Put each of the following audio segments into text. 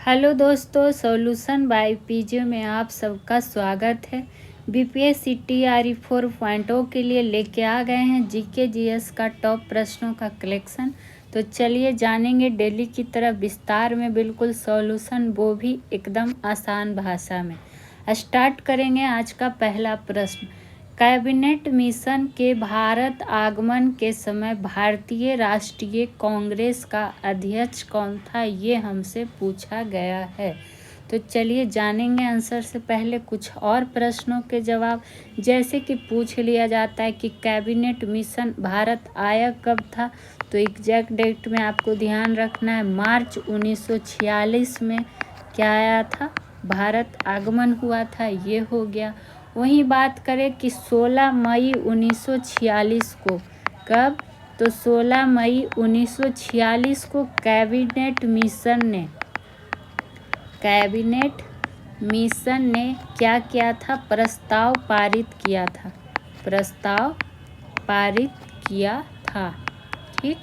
Hello दोस्तों, solution by PJ में आप सबका स्वागत है। बीपीएससी टीआरई 4.0 के लिए लेके आ गए हैं जीके जीएस का टॉप प्रश्नों का कलेक्शन। तो चलिए जानेंगे डेली की तरह विस्तार में, बिल्कुल सॉल्यूशन, वो भी एकदम आसान भाषा में। स्टार्ट करेंगे आज का पहला प्रश्न। कैबिनेट मिशन के भारत आगमन के समय भारतीय राष्ट्रीय कांग्रेस का अध्यक्ष कौन था, ये हमसे पूछा गया है। तो चलिए जानेंगे आंसर से पहले कुछ और प्रश्नों के जवाब। जैसे कि पूछ लिया जाता है कि कैबिनेट मिशन भारत आया कब था, तो एग्जैक्ट डेट में आपको ध्यान रखना है। मार्च 1946 में क्या आया था, भारत आगमन हुआ था, ये हो गया। वहीं बात करें कि 16 मई 1946 को, कब, तो 16 मई 1946 को कैबिनेट मिशन ने क्या किया था, प्रस्ताव पारित किया था, ठीक।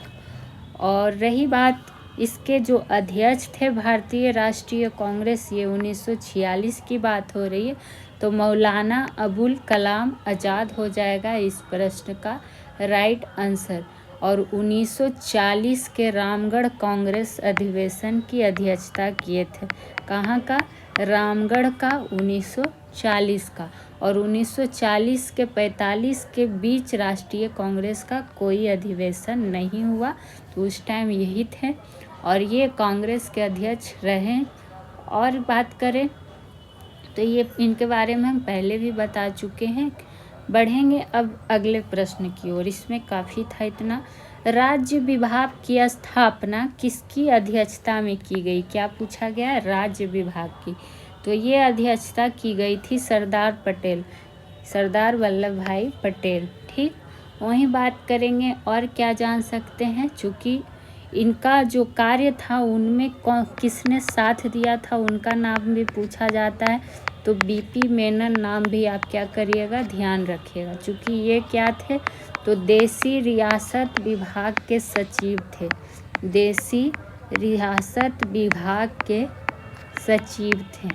और रही बात इसके जो अध्यक्ष थे भारतीय राष्ट्रीय कांग्रेस, ये 1946 की बात हो रही है, तो मौलाना अबुल कलाम आज़ाद हो जाएगा इस प्रश्न का राइट आंसर। और 1940 के रामगढ़ कांग्रेस अधिवेशन की अध्यक्षता किए थे। कहाँ का, रामगढ़ का 1940 का। और 1940 के 45 के बीच राष्ट्रीय कांग्रेस का कोई अधिवेशन नहीं हुआ, तो उस टाइम यही थे और ये कांग्रेस के अध्यक्ष रहे। और बात करें तो ये इनके बारे में हम पहले भी बता चुके हैं। बढ़ेंगे अब अगले प्रश्न की ओर। इसमें काफ़ी था इतना। राज्य विभाग की स्थापना किसकी अध्यक्षता में की गई, क्या पूछा गया, राज्य विभाग की। तो ये अध्यक्षता की गई थी सरदार वल्लभ भाई पटेल, ठीक। वहीं बात करेंगे और क्या जान सकते हैं, चूँकि इनका जो कार्य था उनमें किसने साथ दिया था, उनका नाम भी पूछा जाता है। तो बीपी मेनन नाम भी आप क्या करिएगा, ध्यान रखिएगा। चूँकि ये क्या थे, तो देसी रियासत विभाग के सचिव थे, देसी रियासत विभाग के सचिव थे।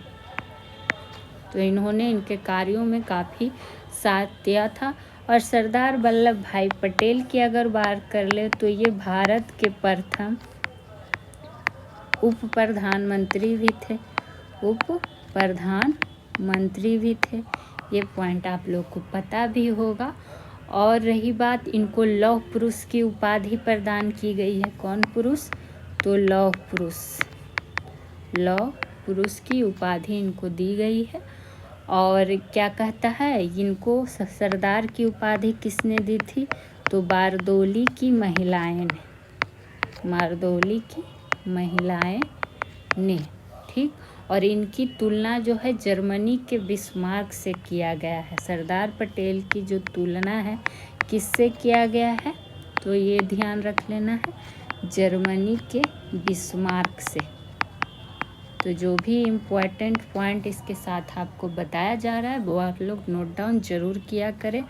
तो इन्होंने इनके कार्यों में काफ़ी साथ दिया था। और सरदार वल्लभ भाई पटेल की अगर बात कर ले तो ये भारत के प्रथम उप प्रधानमंत्री भी थे। ये पॉइंट आप लोग को पता भी होगा। और रही बात, इनको लौह पुरुष की उपाधि प्रदान की गई है। कौन पुरुष, तो लौह पुरुष की उपाधि इनको दी गई है। और क्या कहता है, इनको सरदार की उपाधि किसने दी थी, तो बारदोली की महिलाएं ने, ठीक। और इनकी तुलना जो है जर्मनी के बिस्मार्क से किया गया है। सरदार पटेल की जो तुलना है किससे किया गया है, तो ये ध्यान रख लेना है, जर्मनी के बिस्मार्क से। तो जो भी इम्पोर्टेंट पॉइंट इसके साथ आपको बताया जा रहा है वो आप लोग नोट डाउन जरूर किया करें।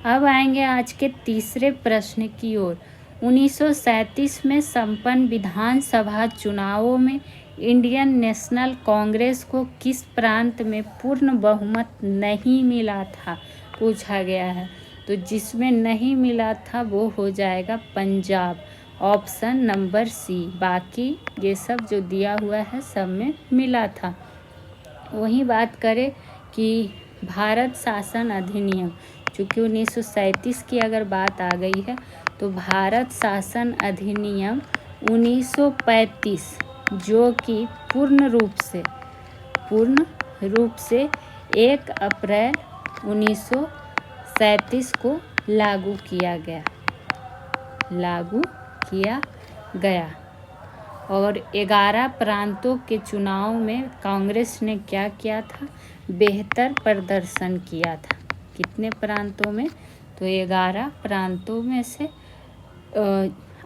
अब आएंगे आज के तीसरे प्रश्न की ओर। 1937 में संपन्न विधानसभा चुनावों में इंडियन नेशनल कांग्रेस को किस प्रांत में पूर्ण बहुमत नहीं मिला था, पूछा गया है। तो जिसमें नहीं मिला था वो हो जाएगा पंजाब, ऑप्शन नंबर सी। बाकी ये सब जो दिया हुआ है सब में मिला था। वहीं बात करें कि भारत शासन अधिनियम, चूँकि 1937 की अगर बात आ गई है तो भारत शासन अधिनियम 1935 जो कि पूर्ण रूप से 1 अप्रैल 1937 को लागू किया गया। और 11 प्रांतों के चुनाव में कांग्रेस ने क्या किया था, बेहतर प्रदर्शन किया था। कितने प्रांतों में, तो 11 प्रांतों में से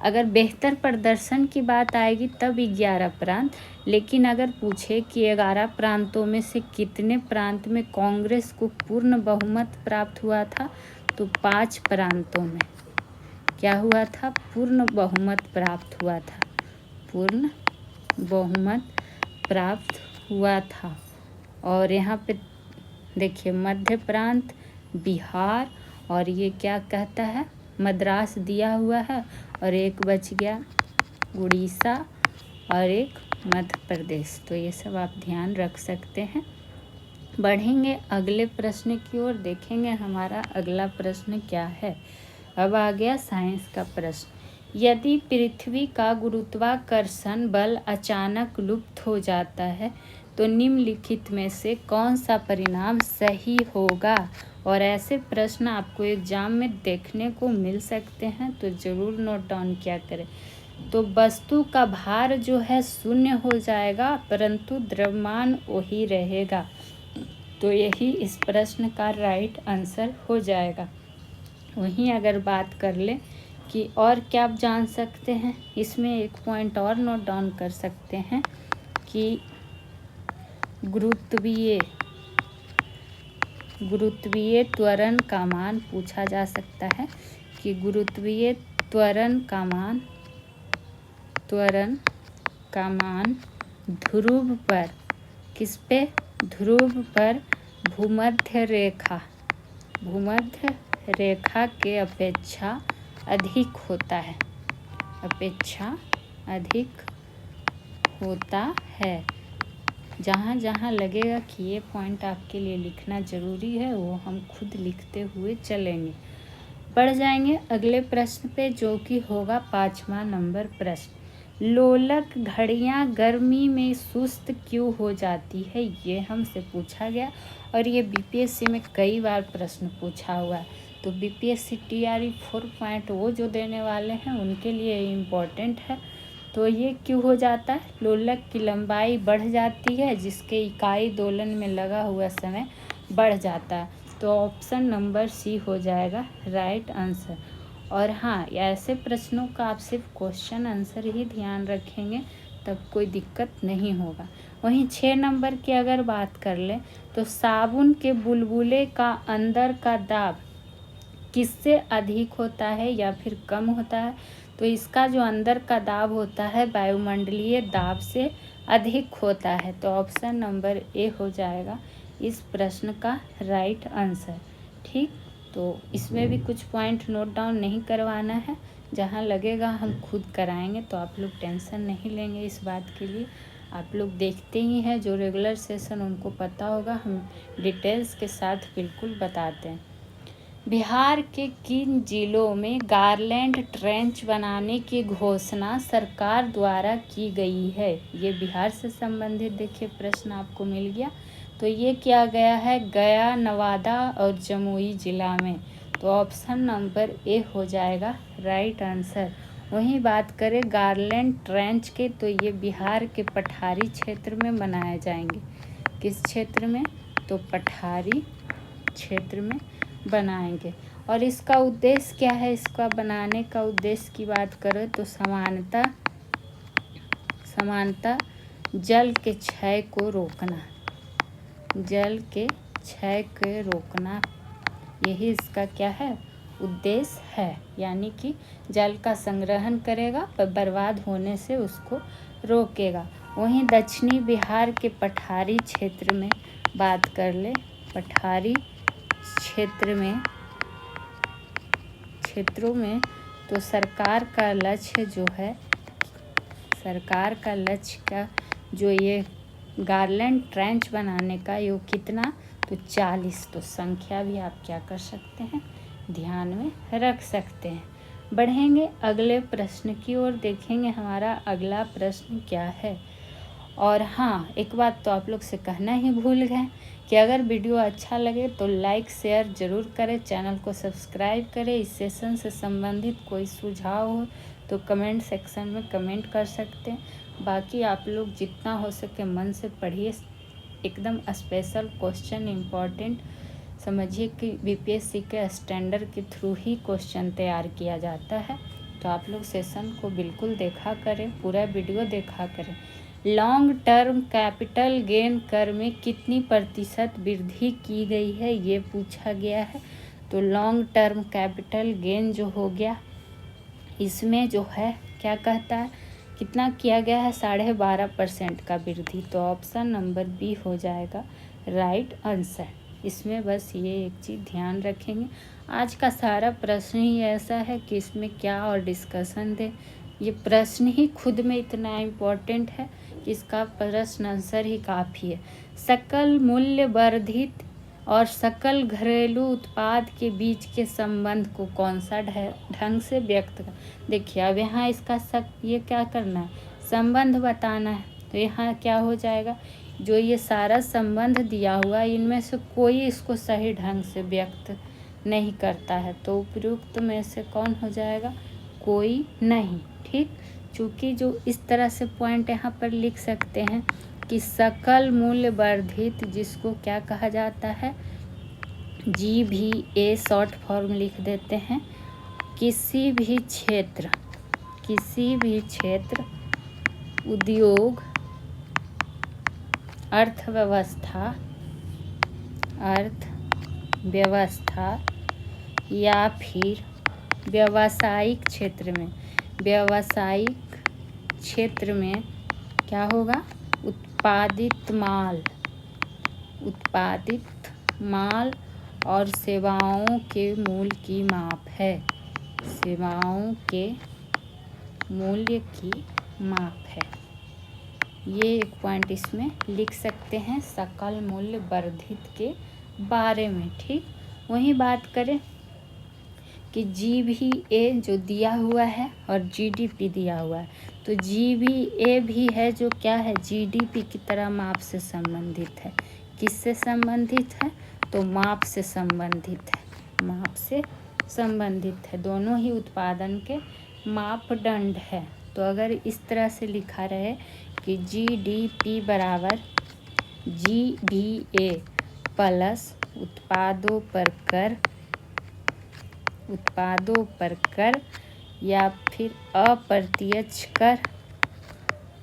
अगर बेहतर प्रदर्शन की बात आएगी तब 11 प्रांत, लेकिन अगर पूछे कि 11 प्रांतों में से कितने प्रांत में कांग्रेस को पूर्ण बहुमत प्राप्त हुआ था, तो 5 प्रांतों में क्या हुआ था, पूर्ण बहुमत प्राप्त हुआ था। पूर्ण बहुमत प्राप्त हुआ था। और यहाँ पे देखिए मध्य प्रांत, बिहार, और ये क्या कहता है मद्रास दिया हुआ है, और एक बच गया उड़ीसा और एक मध्य प्रदेश। तो ये सब आप ध्यान रख सकते हैं। बढ़ेंगे अगले प्रश्न की ओर, देखेंगे हमारा अगला प्रश्न क्या है। अब आ गया साइंस का प्रश्न। यदि पृथ्वी का गुरुत्वाकर्षण बल अचानक लुप्त हो जाता है तो निम्नलिखित में से कौन सा परिणाम सही होगा। और ऐसे प्रश्न आपको एग्जाम में देखने को मिल सकते हैं, तो ज़रूर नोट डाउन किया करें। तो वस्तु का भार जो है शून्य हो जाएगा, परंतु द्रव्यमान वही रहेगा। तो यही इस प्रश्न का राइट आंसर हो जाएगा। वहीं अगर बात कर ले कि और क्या आप जान सकते हैं, इसमें एक पॉइंट और नोट डाउन कर सकते हैं कि गुरुत्वीय त्वरण का मान पूछा जा सकता है कि गुरुत्वीय त्वरण का मान ध्रुव पर, किस पे, ध्रुव पर भूमध्य रेखा के अपेक्षा अधिक होता है। जहाँ जहाँ लगेगा कि ये पॉइंट आपके लिए लिखना ज़रूरी है, वो हम खुद लिखते हुए चलेंगे। बढ़ जाएंगे अगले प्रश्न पे, जो कि होगा 5वां नंबर प्रश्न। लोलक घड़ियाँ गर्मी में सुस्त क्यों हो जाती है, ये हमसे पूछा गया। और ये बीपीएससी में कई बार प्रश्न पूछा हुआ है। तो बीपीएससी टीआरई 4.0 जो देने वाले हैं उनके लिए इम्पोर्टेंट है। तो ये क्यों हो जाता है, लोलक की लंबाई बढ़ जाती है जिसके इकाई दोलन में लगा हुआ समय बढ़ जाता है। तो ऑप्शन नंबर सी हो जाएगा राइट आंसर। और हाँ, ऐसे प्रश्नों का आप सिर्फ क्वेश्चन आंसर ही ध्यान रखेंगे, तब कोई दिक्कत नहीं होगा। वहीं 6 नंबर की अगर बात कर ले तो साबुन के बुलबुले का अंदर का दाब किससे अधिक होता है या फिर कम होता है। तो इसका जो अंदर का दाब होता है वायुमंडलीय दाब से अधिक होता है। तो ऑप्शन नंबर ए हो जाएगा इस प्रश्न का राइट आंसर। ठीक, तो इसमें भी कुछ पॉइंट नोट डाउन नहीं करवाना है, जहाँ लगेगा हम खुद कराएंगे। तो आप लोग टेंशन नहीं लेंगे इस बात के लिए। आप लोग देखते ही हैं, जो रेगुलर सेशन उनको पता होगा, हम डिटेल्स के साथ बिल्कुल बताते हैं। बिहार के किन जिलों में गारलैंड ट्रेंच बनाने की घोषणा सरकार द्वारा की गई है। ये बिहार से संबंधित देखिए प्रश्न आपको मिल गया। तो ये किया गया है गया, नवादा और जमुई जिला में। तो ऑप्शन नंबर ए हो जाएगा राइट आंसर। वहीं बात करें गारलैंड ट्रेंच के, तो ये बिहार के पठारी क्षेत्र में बनाए जाएंगे। किस क्षेत्र में, तो पठारी क्षेत्र में बनाएंगे। और इसका उद्देश्य क्या है, इसका बनाने का उद्देश्य की बात करें तो समानता जल के क्षय को रोकना, यही इसका क्या है उद्देश्य है। यानी कि जल का संग्रहण करेगा पर बर्बाद होने से उसको रोकेगा। वहीं दक्षिणी बिहार के पठारी क्षेत्र में बात कर ले, पठारी क्षेत्रों में तो सरकार का लक्ष्य का जो ये गारलैंड ट्रेंच बनाने का ये कितना, तो 40। तो संख्या भी आप क्या कर सकते हैं, ध्यान में रख सकते हैं। बढ़ेंगे अगले प्रश्न की ओर, देखेंगे हमारा अगला प्रश्न क्या है। और हाँ, एक बात तो आप लोग से कहना ही भूल गए कि अगर वीडियो अच्छा लगे तो लाइक शेयर ज़रूर करें, चैनल को सब्सक्राइब करें। इस सेशन से संबंधित कोई सुझाव हो तो कमेंट सेक्शन में कमेंट कर सकते हैं। बाकी आप लोग जितना हो सके मन से पढ़िए, एकदम स्पेशल क्वेश्चन इम्पॉर्टेंट समझिए कि बीपीएससी के स्टैंडर्ड के थ्रू ही क्वेश्चन तैयार किया जाता है। तो आप लोग सेशन को बिल्कुल देखा करें, पूरा वीडियो देखा करें। लॉन्ग टर्म कैपिटल गेन कर में कितनी प्रतिशत वृद्धि की गई है, ये पूछा गया है। तो लॉन्ग टर्म कैपिटल गेन जो हो गया, इसमें जो है क्या कहता है कितना किया गया है, 12.5% का वृद्धि। तो ऑप्शन नंबर बी हो जाएगा राइट आंसर। इसमें बस ये एक चीज़ ध्यान रखेंगे। आज का सारा प्रश्न ही ऐसा है कि इसमें क्या और डिस्कशन दे, ये प्रश्न ही खुद में इतना इम्पोर्टेंट है कि इसका प्रश्न आंसर ही काफ़ी है। सकल मूल्य वर्धित और सकल घरेलू उत्पाद के बीच के संबंध को कौन सा ढंग से व्यक्त कर। देखिए अब यहाँ इसका ये क्या करना है, संबंध बताना है। तो यहाँ क्या हो जाएगा, जो ये सारा संबंध दिया हुआ इनमें से कोई इसको सही ढंग से व्यक्त नहीं करता है, तो उपयुक्त में से कौन हो जाएगा, कोई नहीं। ठीक, चूँकि जो इस तरह से पॉइंट यहाँ पर लिख सकते हैं कि सकल मूल्य वर्धित, जिसको क्या कहा जाता है, GVA शॉर्ट फॉर्म लिख देते हैं, किसी भी क्षेत्र उद्योग अर्थव्यवस्था या फिर व्यावसायिक क्षेत्र में क्या होगा, उत्पादित माल और सेवाओं के मूल्य की माप है, सेवाओं के मूल्य की माप है। ये एक पॉइंट इसमें लिख सकते हैं सकल मूल्य वर्धित के बारे में। ठीक, वही बात करें कि GVA जो दिया हुआ है और GDP दिया हुआ है, तो GVA भी है जो क्या है, GDP की तरह माप से संबंधित है। किससे संबंधित है, तो माप से संबंधित है। दोनों ही उत्पादन के मापदंड है। तो अगर इस तरह से लिखा रहे कि GDP बराबर GVA प्लस उत्पादों पर कर या फिर अप्रत्यक्ष कर,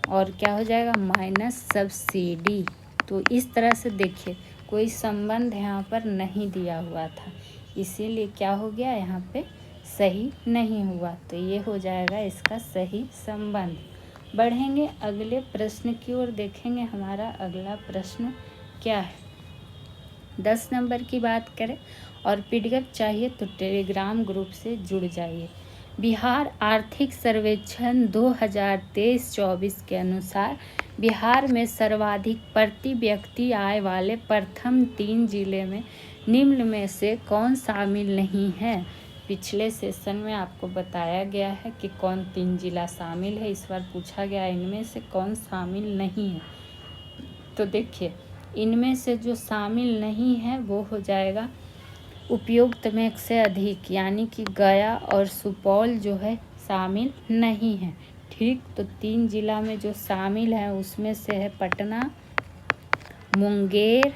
और क्या हो जाएगा, माइनस सब्सिडी। तो इस तरह से देखिए कोई संबंध यहाँ पर नहीं दिया हुआ था, इसीलिए क्या हो गया, यहाँ पे सही नहीं हुआ। तो ये हो जाएगा इसका सही संबंध। बढ़ेंगे अगले प्रश्न की ओर, देखेंगे हमारा अगला प्रश्न क्या है। 10 नंबर की बात करें और PDF चाहिए तो टेलीग्राम ग्रुप से जुड़ जाइए। बिहार आर्थिक सर्वेक्षण 2023-24 के अनुसार बिहार में सर्वाधिक प्रति व्यक्ति आय वाले प्रथम 3 जिले में निम्न में से कौन शामिल नहीं है। पिछले सेशन में आपको बताया गया है कि कौन 3 जिला शामिल है, इस बार पूछा गया इनमें से कौन शामिल नहीं है। तो देखिए इनमें से जो शामिल नहीं है वो हो जाएगा उपयुक्त में से अधिक, यानी कि गया और सुपौल जो है शामिल नहीं है। ठीक, तो 3 जिला में जो शामिल है उसमें से है पटना, मुंगेर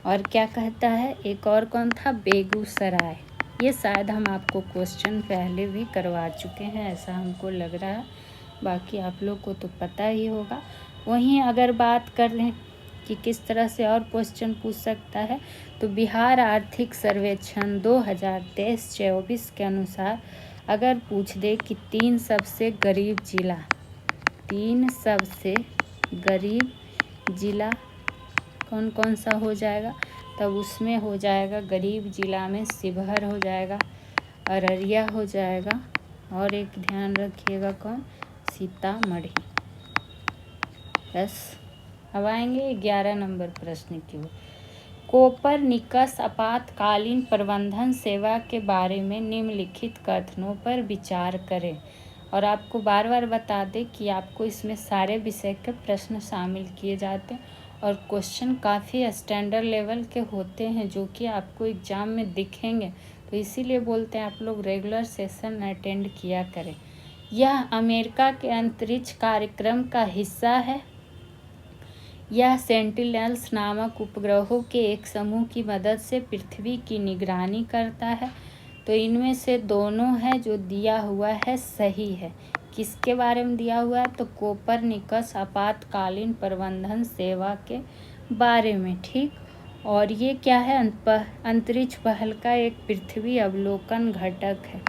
और क्या कहता है एक और कौन था, बेगूसराय। ये शायद हम आपको क्वेश्चन पहले भी करवा चुके हैं, ऐसा हमको लग रहा है, बाकी आप लोग को तो पता ही होगा। वहीं अगर बात कर लें कि किस तरह से और क्वेश्चन पूछ सकता है, तो बिहार आर्थिक सर्वेक्षण 2023-24 के अनुसार अगर पूछ दे कि 3 सबसे गरीब जिला कौन कौन सा हो जाएगा, तब उसमें हो जाएगा गरीब जिला में शिवहर हो जाएगा, अररिया हो जाएगा, और एक ध्यान रखिएगा कौन, सीतामढ़ी। बस अब आएंगे 11 नंबर प्रश्न की ओर। कोपरनिकस आपातकालीन प्रबंधन सेवा के बारे में निम्नलिखित कथनों पर विचार करें। और आपको बार बार बता दें कि आपको इसमें सारे विषय के प्रश्न शामिल किए जाते हैं और क्वेश्चन काफ़ी स्टैंडर्ड लेवल के होते हैं जो कि आपको एग्ज़ाम में दिखेंगे। तो इसीलिए बोलते हैं आप लोग रेगुलर सेशन अटेंड किया करें। यह अमेरिका के अंतरिक्ष कार्यक्रम का हिस्सा है। यह सेंटिनल्स नामक उपग्रहों के एक समूह की मदद से पृथ्वी की निगरानी करता है। तो इनमें से दोनों है जो दिया हुआ है सही है। किसके बारे में दिया हुआ है, तो कोपरनिकस आपातकालीन प्रबंधन सेवा के बारे में। ठीक, और ये क्या है, अंतरिक्ष पहल का एक पृथ्वी अवलोकन घटक है।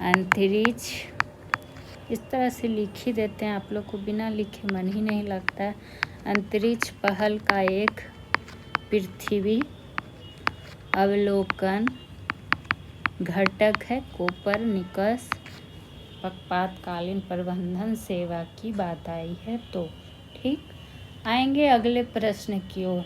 अंतरिक्ष इस तरह से लिख ही देते हैं, आप लोग को बिना लिखे मन ही नहीं लगता है। अंतरिक्ष पहल का एक पृथ्वी अवलोकन घटक है कोपरनिकस आपातकालीन प्रबंधन सेवा की बात आई है। तो ठीक, आएंगे अगले प्रश्न की ओर।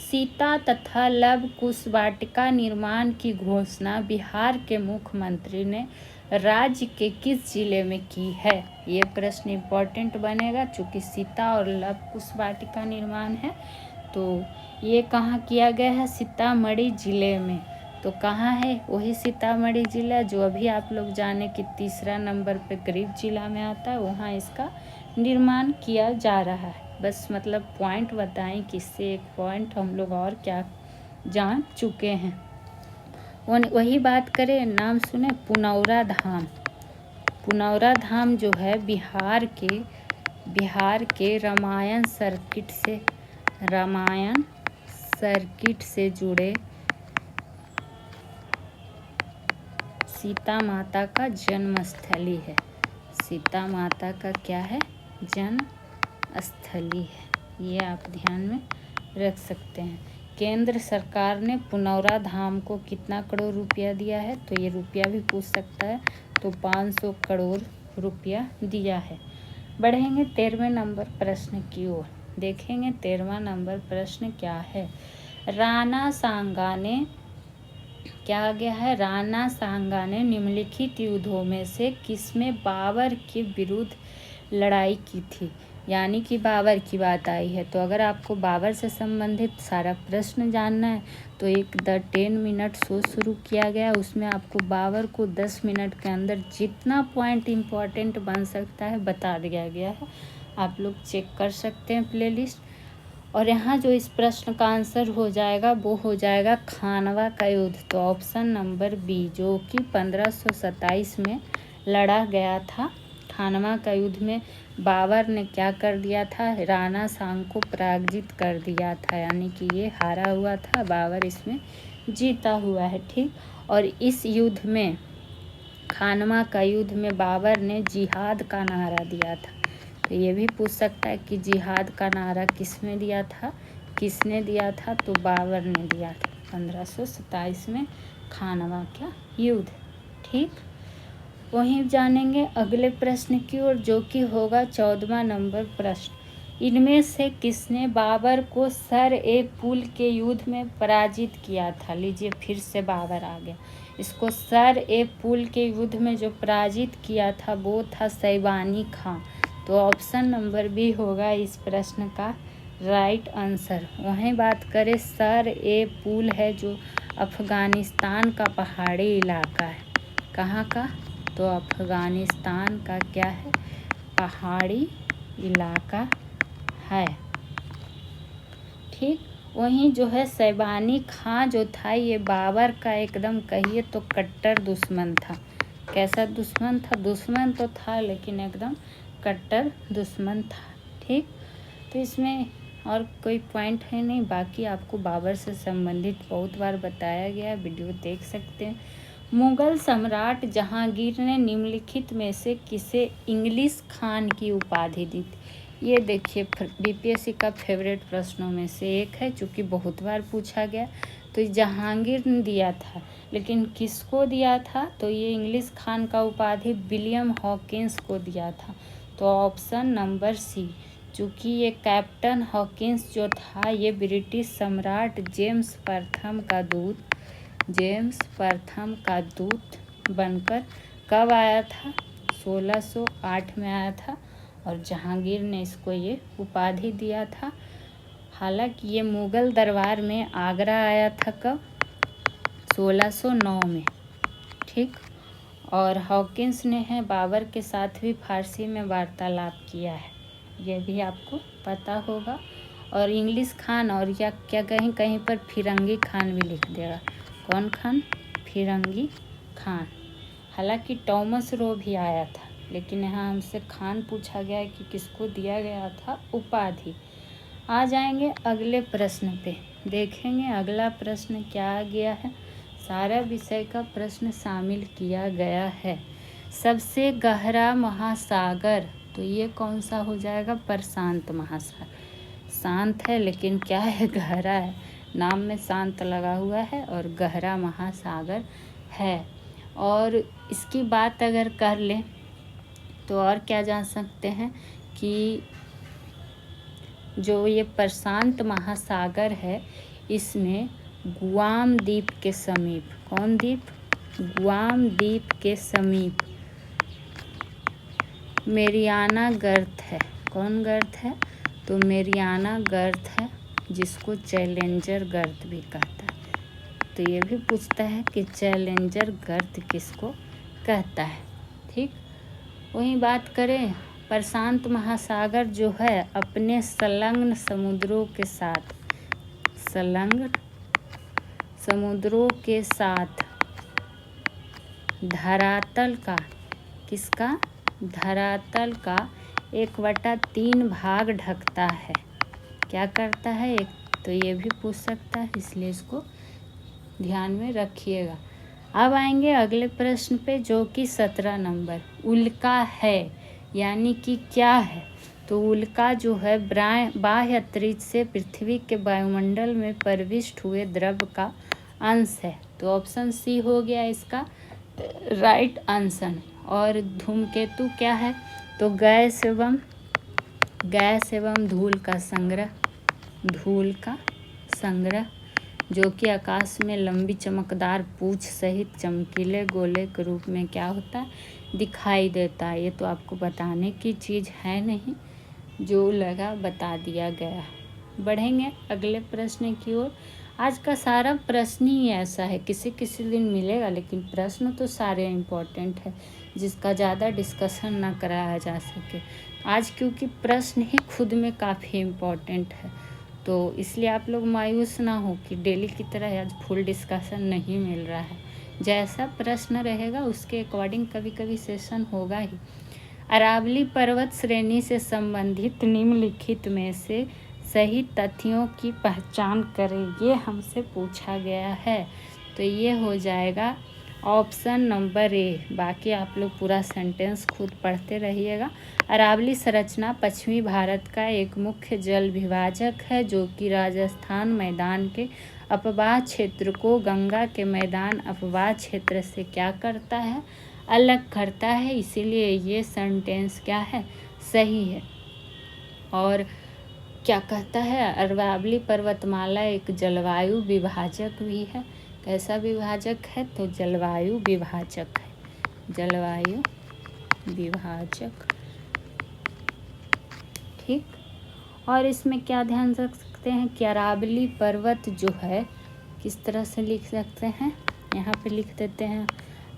सीता तथा लव कुश वाटिका निर्माण की घोषणा बिहार के मुख्यमंत्री ने राज्य के किस जिले में की है? ये प्रश्न इम्पोर्टेंट बनेगा, चूँकि सीता और लव कुश वाटिका निर्माण है तो ये कहाँ किया गया है? सीतामढ़ी जिले में। तो कहाँ है? वही सीतामढ़ी जिला जो अभी आप लोग जाने कि तीसरा नंबर पे गरीब जिला में आता है, वहाँ इसका निर्माण किया जा रहा है। बस मतलब पॉइंट बताएं, किससे एक पॉइंट हम लोग और क्या जान चुके हैं। वही बात करें, नाम सुने पुनौरा धाम। पुनौरा धाम जो है बिहार के रामायण सर्किट से जुड़े सीता माता का जन्मस्थली है। सीता माता का क्या है? जन्म स्थली है। ये आप ध्यान में रख सकते हैं। केंद्र सरकार ने पुनौरा धाम को कितना करोड़ रुपया दिया है? तो ये रुपया भी पूछ सकता है, तो 500 करोड़ रुपया दिया है। बढ़ेंगे 13वें नंबर प्रश्न की ओर। देखेंगे 13वां नंबर प्रश्न क्या है। राणा सांगा ने क्या गया है? राणा सांगा ने निम्नलिखित युद्धों में से किसमें बाबर के विरुद्ध लड़ाई की थी? यानी कि बाबर की बात आई है, तो अगर आपको बाबर से संबंधित सारा प्रश्न जानना है तो एक द 10 मिनट शो शुरू किया गया, उसमें आपको बाबर को 10 मिनट के अंदर जितना पॉइंट इम्पोर्टेंट बन सकता है बता दिया गया है। आप लोग चेक कर सकते हैं प्लेलिस्ट। और यहाँ जो इस प्रश्न का आंसर हो जाएगा वो हो जाएगा खानवा का युद्ध। तो ऑप्शन नंबर बी, जो कि 1527 में लड़ा गया था। खानवा का युद्ध में बाबर ने क्या कर दिया था? राणा सांग को पराजित कर दिया था, यानी कि ये हारा हुआ था, बाबर इसमें जीता हुआ है। ठीक, और इस युद्ध में, खानवा का युद्ध में बाबर ने जिहाद का नारा दिया था। तो ये भी पूछ सकता है कि जिहाद का नारा किसने दिया था? तो बाबर ने दिया था 1527 में खानवा का युद्ध। ठीक, वहीं जानेंगे अगले प्रश्न की ओर, जो कि होगा 14वां नंबर प्रश्न। इनमें से किसने बाबर को सर-ए-पुल के युद्ध में पराजित किया था? लीजिए फिर से बाबर आ गया। इसको सर-ए-पुल के युद्ध में जो पराजित किया था वो था शैबानी खां। तो ऑप्शन नंबर बी होगा इस प्रश्न का राइट आंसर। वहीं बात करें, सर-ए-पुल है जो अफ़गानिस्तान का पहाड़ी इलाका है। कहाँ का? तो अफ़गानिस्तान का क्या है? पहाड़ी इलाका है। ठीक, वहीं जो है शैबानी खां जो था, ये बाबर का एकदम कहिए तो कट्टर दुश्मन था। कैसा दुश्मन था? दुश्मन तो था लेकिन एकदम कट्टर दुश्मन था। ठीक, तो इसमें और कोई पॉइंट है नहीं, बाकी आपको बाबर से संबंधित बहुत बार बताया गया, वीडियो देख सकते हैं। मुगल सम्राट जहांगीर ने निम्नलिखित में से किसे इंग्लिश खान की उपाधि दी थी? ये देखिए बीपीएससी का फेवरेट प्रश्नों में से एक है, चूँकि बहुत बार पूछा गया। तो जहांगीर ने दिया था, लेकिन किसको दिया था? तो ये इंग्लिश खान का उपाधि विलियम हॉकिंस को दिया था। तो ऑप्शन नंबर सी, चूँकि ये कैप्टन हॉकिंस जो था ये ब्रिटिश सम्राट जेम्स प्रथम का दूत बनकर कब आया था? 1608 में आया था, और जहांगीर ने इसको ये उपाधि दिया था। हालांकि ये मुगल दरबार में आगरा आया था कब? 1609 में। ठीक, और हॉकिंस ने है बाबर के साथ भी फारसी में वार्तालाप किया है, ये भी आपको पता होगा। और इंग्लिश खान, और या क्या कहीं कहीं पर फिरंगी खान भी लिख देगा। कौन खान? फिरंगी खान। हालांकि टॉमस रो भी आया था, लेकिन यहाँ हमसे खान पूछा गया है कि किसको दिया गया था उपाधि। आ जाएंगे अगले प्रश्न पे, देखेंगे अगला प्रश्न क्या आ गया है। सारा विषय का प्रश्न शामिल किया गया है। सबसे गहरा महासागर, तो ये कौन सा हो जाएगा? प्रशांत महासागर। शांत है लेकिन क्या है? गहरा है। नाम में शांत लगा हुआ है और गहरा महासागर है। और इसकी बात अगर कर लें तो और क्या जान सकते हैं कि जो ये प्रशांत महासागर है इसमें गुआम द्वीप के समीप, कौन द्वीप? गुआम द्वीप के समीप मेरियाना गर्त है। कौन गर्त है? तो मेरियाना गर्त है, जिसको चैलेंजर गर्त भी कहता है। तो ये भी पूछता है कि चैलेंजर गर्त किसको कहता है। ठीक, वहीं बात करें, प्रशांत महासागर जो है अपने संलग्न समुद्रों के साथ, संलग्न समुद्रों के साथ धरातल का, किसका? धरातल का 1/3 भाग ढकता है। क्या करता है? एक, तो ये भी पूछ सकता है, इसलिए इसको ध्यान में रखिएगा। अब आएंगे अगले प्रश्न पे, जो कि 17 नंबर। उल्का है यानी कि क्या है? तो उल्का जो है बाह्य अंतरिक्ष से पृथ्वी के वायुमंडल में प्रविष्ट हुए द्रव का अंश है। तो ऑप्शन सी हो गया इसका राइट आंसर। और धूमकेतु क्या है? तो गैस एवं धूल का संग्रह, धूल का संग्रह जो कि आकाश में लंबी चमकदार पूंछ सहित चमकीले गोले के रूप में क्या होता है? दिखाई देता है। ये तो आपको बताने की चीज़ है नहीं, जो लगा बता दिया गया। बढ़ेंगे अगले प्रश्न की ओर। आज का सारा प्रश्न ही ऐसा है, किसी किसी दिन मिलेगा लेकिन प्रश्न तो सारे इम्पोर्टेंट है, जिसका ज़्यादा डिस्कशन ना कराया जा सके आज, क्योंकि प्रश्न ही खुद में काफ़ी इम्पोर्टेंट है। तो इसलिए आप लोग मायूस ना हो कि डेली की तरह आज फुल डिस्कशन नहीं मिल रहा है। जैसा प्रश्न रहेगा उसके अकॉर्डिंग कभी कभी सेशन होगा ही। अरावली पर्वत श्रेणी से संबंधित निम्नलिखित में से सही तथ्यों की पहचान करें, ये हमसे पूछा गया है। तो ये हो जाएगा ऑप्शन नंबर ए। बाकी आप लोग पूरा सेंटेंस खुद पढ़ते रहिएगा। अरावली संरचना पश्चिमी भारत का एक मुख्य जल विभाजक है, जो कि राजस्थान मैदान के अपवाह क्षेत्र को गंगा के मैदान अपवाह क्षेत्र से क्या करता है? अलग करता है। इसीलिए ये सेंटेंस क्या है? सही है। और क्या कहता है? अरावली पर्वतमाला एक जलवायु विभाजक भी है। कैसा विभाजक है? तो जलवायु विभाजक है, जलवायु विभाजक। ठीक, और इसमें क्या ध्यान रख सकते हैं कि अरावली पर्वत जो है किस तरह से लिख सकते हैं? यहाँ पे लिख देते हैं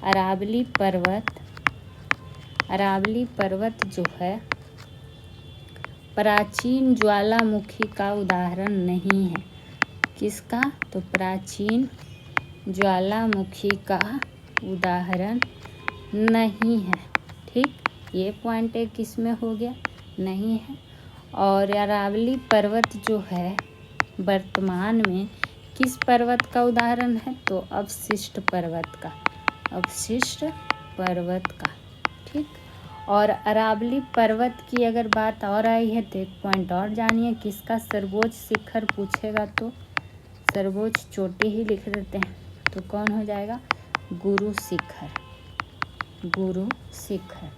अरावली पर्वत जो है प्राचीन ज्वालामुखी का उदाहरण नहीं है। किसका? तो प्राचीन ज्वालामुखी का उदाहरण नहीं है। ठीक, ये पॉइंट एक इसमें हो गया, नहीं है। और अरावली पर्वत जो है वर्तमान में किस पर्वत का उदाहरण है? तो अवशिष्ट पर्वत का, अवशिष्ट पर्वत का। ठीक, और अरावली पर्वत की अगर बात और आई है तो एक पॉइंट और जानिए, किसका सर्वोच्च शिखर पूछेगा तो सर्वोच्च चोटी ही लिख देते हैं। तो कौन हो जाएगा? गुरु शिखर, गुरु शिखर।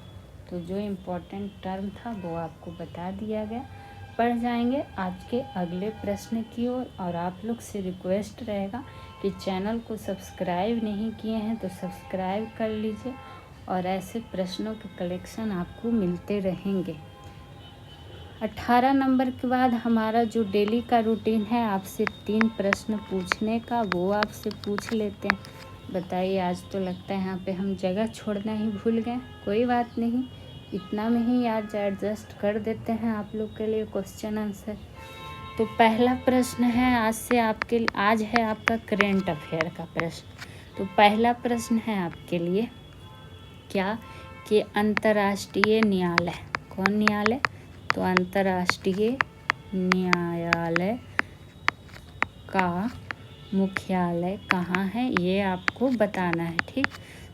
तो जो इम्पोर्टेंट टर्म था वो आपको बता दिया गया। पढ़ जाएंगे आज के अगले प्रश्न की ओर। और आप लोग से रिक्वेस्ट रहेगा कि चैनल को सब्सक्राइब नहीं किए हैं तो सब्सक्राइब कर लीजिए, और ऐसे प्रश्नों के कलेक्शन आपको मिलते रहेंगे। 18 नंबर के बाद हमारा जो डेली का रूटीन है आपसे 3 प्रश्न पूछने का, वो आपसे पूछ लेते हैं। बताइए, आज तो लगता है यहाँ पे हम जगह छोड़ना ही भूल गए। कोई बात नहीं, इतना में ही आज एडजस्ट कर देते हैं आप लोग के लिए क्वेश्चन आंसर। तो पहला प्रश्न है आज है आपका करेंट अफेयर का प्रश्न। तो पहला प्रश्न है आपके लिए क्या कि अंतर्राष्ट्रीय न्यायालय, कौन न्यायालय? तो अंतर्राष्ट्रीय न्यायालय का मुख्यालय कहाँ है, ये आपको बताना है। ठीक,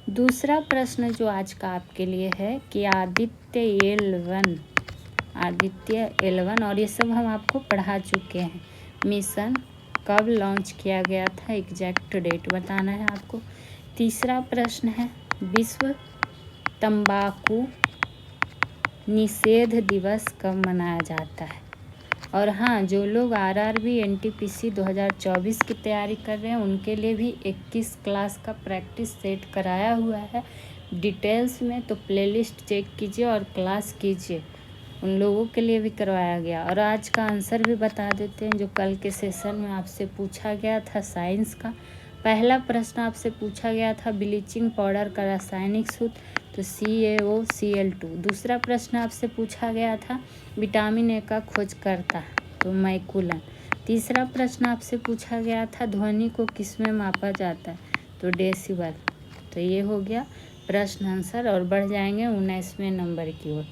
दूसरा प्रश्न जो आज का आपके लिए है कि आदित्य L1 और ये सब हम आपको पढ़ा चुके हैं। मिशन कब लॉन्च किया गया था, एग्जैक्ट डेट बताना है आपको। तीसरा प्रश्न है विश्व तंबाकू निषेध दिवस कब मनाया जाता है। और हाँ, जो लोग RRB NTPC 2024 की तैयारी कर रहे हैं उनके लिए भी 21 क्लास का प्रैक्टिस सेट कराया हुआ है डिटेल्स में, तो प्लेलिस्ट चेक कीजिए और क्लास कीजिए। उन लोगों के लिए भी करवाया गया। और आज का आंसर भी बता देते हैं जो कल के सेशन में आपसे पूछा गया था साइंस का। पहला प्रश्न आपसे पूछा गया था ब्लीचिंग पाउडर का रासायनिक सूत्र, तो CaOCl2। दूसरा प्रश्न आपसे पूछा गया था विटामिन ए का खोजकर्ता, तो मैकुलन। तीसरा प्रश्न आपसे पूछा गया था ध्वनि को किसमें मापा जाता है, तो डेसिबल। तो ये हो गया प्रश्न आंसर। और बढ़ जाएंगे 19वें नंबर की ओर।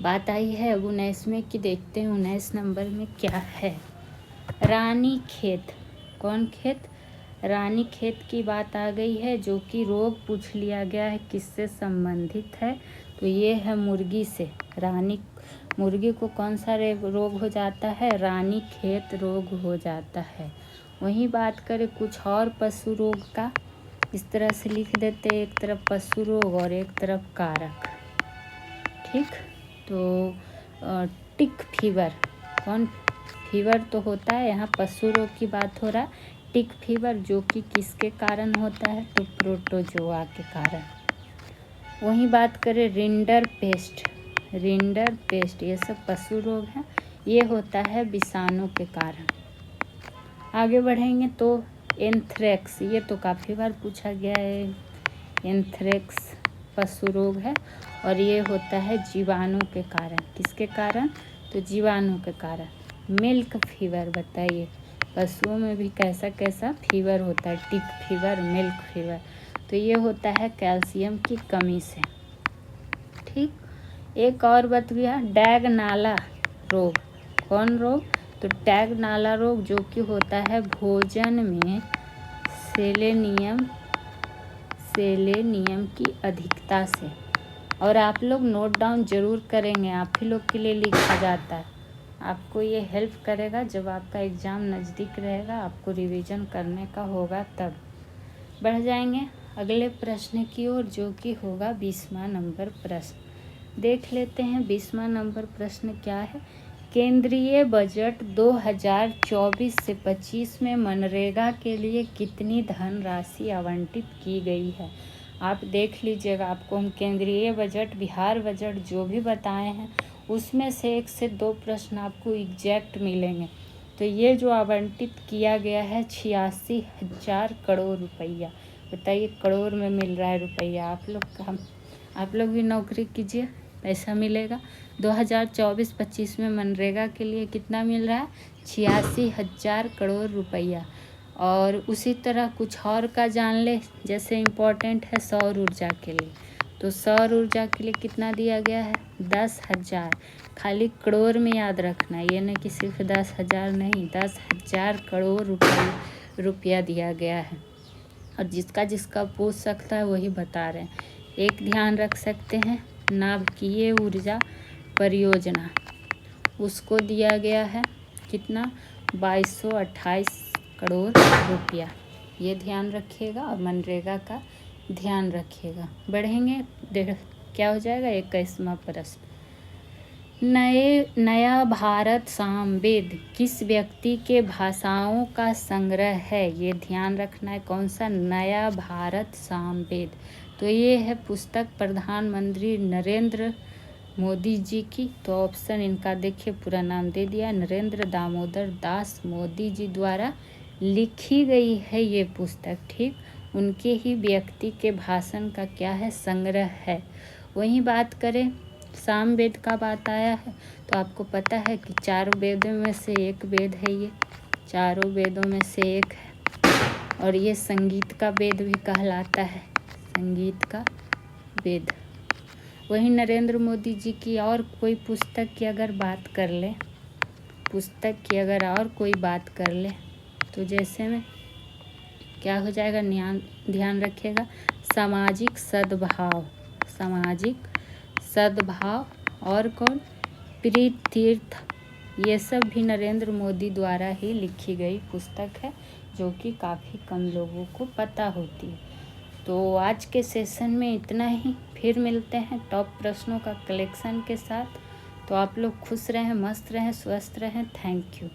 बात आई है अब 19वें की, देखते हैं 19 नंबर में क्या है। रानी खेत। कौन खेत? रानी खेत की बात आ गई है, जो कि रोग पूछ लिया गया है किससे संबंधित है, तो ये है मुर्गी से। मुर्गी को कौन सा रोग हो जाता है? रानी खेत रोग हो जाता है। वहीं बात करें कुछ और पशु रोग का, इस तरह से लिख देते, एक तरफ पशु रोग और एक तरफ कारक। ठीक, तो टिक फीवर। कौन फीवर तो होता है, यहाँ पशु रोग की बात हो रहा है। टिक फीवर जो कि किसके कारण होता है, तो प्रोटोजोआ के कारण। वहीं बात करें रिंडर पेस्ट, ये सब पशु रोग हैं, ये होता है विषाणु के कारण। आगे बढ़ेंगे तो एंथ्रेक्स, ये तो काफ़ी बार पूछा गया है। एंथ्रेक्स पशु रोग है और ये होता है जीवाणु के कारण। किसके कारण? तो जीवाणु के कारण। मिल्क फीवर बताइए, पशुओं में भी कैसा कैसा फीवर होता है, टिक फीवर, मिल्क फीवर, तो ये होता है कैल्शियम की कमी से। ठीक, एक और बत गया डैग नाला रोग। कौन रोग? तो डैग नाला रोग जो कि होता है भोजन में सेलेनियम की अधिकता से। और आप लोग नोट डाउन जरूर करेंगे, आप ही लोग के लिए लिखा जाता है। आपको ये हेल्प करेगा जब आपका एग्ज़ाम नज़दीक रहेगा, आपको रिवीजन करने का होगा तब। बढ़ जाएंगे अगले प्रश्न की ओर, जो कि होगा 20वां नंबर प्रश्न। देख लेते हैं 20वां नंबर प्रश्न क्या है। केंद्रीय बजट 2024 से 25 में मनरेगा के लिए कितनी धनराशि आवंटित की गई है। आप देख लीजिएगा, आपको हम केंद्रीय बजट, बिहार बजट जो भी बताए हैं उसमें से 1 से 2 प्रश्न आपको एग्जैक्ट मिलेंगे। तो ये जो आवंटित किया गया है 86,000 करोड़ रुपया। बताइए, करोड़ में मिल रहा है रुपया। आप लोग भी नौकरी कीजिए, पैसा मिलेगा। 2024-25 में मनरेगा के लिए कितना मिल रहा है? 86,000 करोड़ रुपया। और उसी तरह कुछ और का जान ले, जैसे इम्पोर्टेंट है सौर ऊर्जा के लिए, तो सौर ऊर्जा के लिए कितना दिया गया है? 10,000। खाली करोड़ में याद रखना, ये नहीं कि सिर्फ 10,000 नहीं, 10,000 करोड़ रुपया दिया गया है। और जिसका पूछ सकता है वही बता रहे हैं। एक ध्यान रख सकते हैं, नाभिकीय ऊर्जा परियोजना, उसको दिया गया है कितना? 2228 करोड़ रुपया। ये ध्यान रखिएगा और मनरेगा का ध्यान रखिएगा। बढ़ेंगे, क्या हो जाएगा 21वां प्रश्न। नया भारत सामवेद किस व्यक्ति के भाषाओं का संग्रह है? ये ध्यान रखना है। कौन सा? नया भारत सामवेद, तो ये है पुस्तक प्रधानमंत्री नरेंद्र मोदी जी की। तो ऑप्शन इनका देखिए, पूरा नाम दे दिया, नरेंद्र दामोदर दास मोदी जी द्वारा लिखी गई है ये पुस्तक। ठीक, उनके ही व्यक्ति के भाषण का क्या है? संग्रह है। वहीं बात करें सामवेद का बात आया है, तो आपको पता है कि 4 वेदों में से एक वेद है ये, चारों वेदों में से एक है। और ये संगीत का वेद भी कहलाता है, संगीत का वेद। वहीं नरेंद्र मोदी जी की और कोई पुस्तक की अगर बात कर ले, तो जैसे में क्या हो जाएगा, ध्यान रखिएगा, सामाजिक सद्भाव, सामाजिक सद्भाव और कौन, प्रीतीर्थ। ये सब भी नरेंद्र मोदी द्वारा ही लिखी गई पुस्तक है, जो कि काफ़ी कम लोगों को पता होती है। तो आज के सेशन में इतना ही, फिर मिलते हैं टॉप प्रश्नों का कलेक्शन के साथ। तो आप लोग खुश रहें, मस्त रहें, स्वस्थ रहें। Thank you.